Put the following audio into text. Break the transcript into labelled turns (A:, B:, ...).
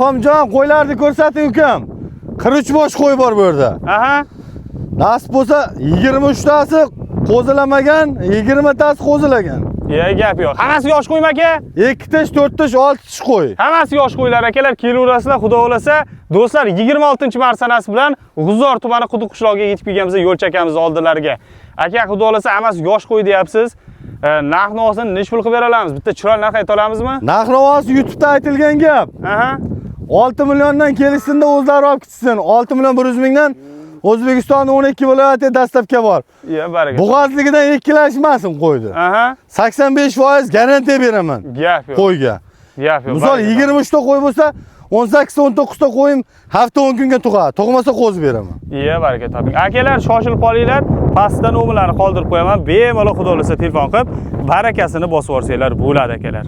A: Xomjon, qo'ylarni ko'rsating ukam. 43 bosh qo'y bor bu yerda.
B: Aha.
A: Nasib bo'lsa 23 tasi qo'zilamagan, 20 tasi qo'zilagan.
B: Gap yo'q. Hammasi yosh qo'ymi aka?
A: 2 tish, 4 tish, 6 tish qo'y.
B: Hammasi yosh qo'ylar akalar, kelaverasizlar, xudo xolasa. Do'stlar, 26-mart sanasi bilan G'uzor tumani Quduq qishlog'iga yetib kelganmiz, yo'l chakamiz oldilariga. Aka, xudo xolasa hammasi yosh qo'y deyapsiz. Narx-navosini nech pul qilib bera olamiz? Bitta chiroyli narx ayta olamizmi?
A: Narx-navosi YouTube'da aytilgan gap.
B: Aha.
A: 6 milliondan kelishsinda o'zlari olib ketsin. 6 million 100 mingdan O'zbekistonning 12 viloyati dastlabki bor.
B: Baraka.
A: Bo'g'azligidan ikkilashmasin qo'ydi.
B: Aha.
A: 85% garantiya beraman.
B: Gap yo'q.
A: Qo'yga.
B: Gap yo'q.
A: Misol 23 ta qo'y bo'lsa, 18-19 ta qo'yim hafta 10 kunga tug'adi. Tug'masa qo'zib beraman.
B: Baraka toping. Akalar, shoshilib qolinglar. Pastda nomerlarni qoldirib qo'yaman. Bemalol xudo xolasa telefon qilib, barakasini bosib olsanglar bo'ladi akalar.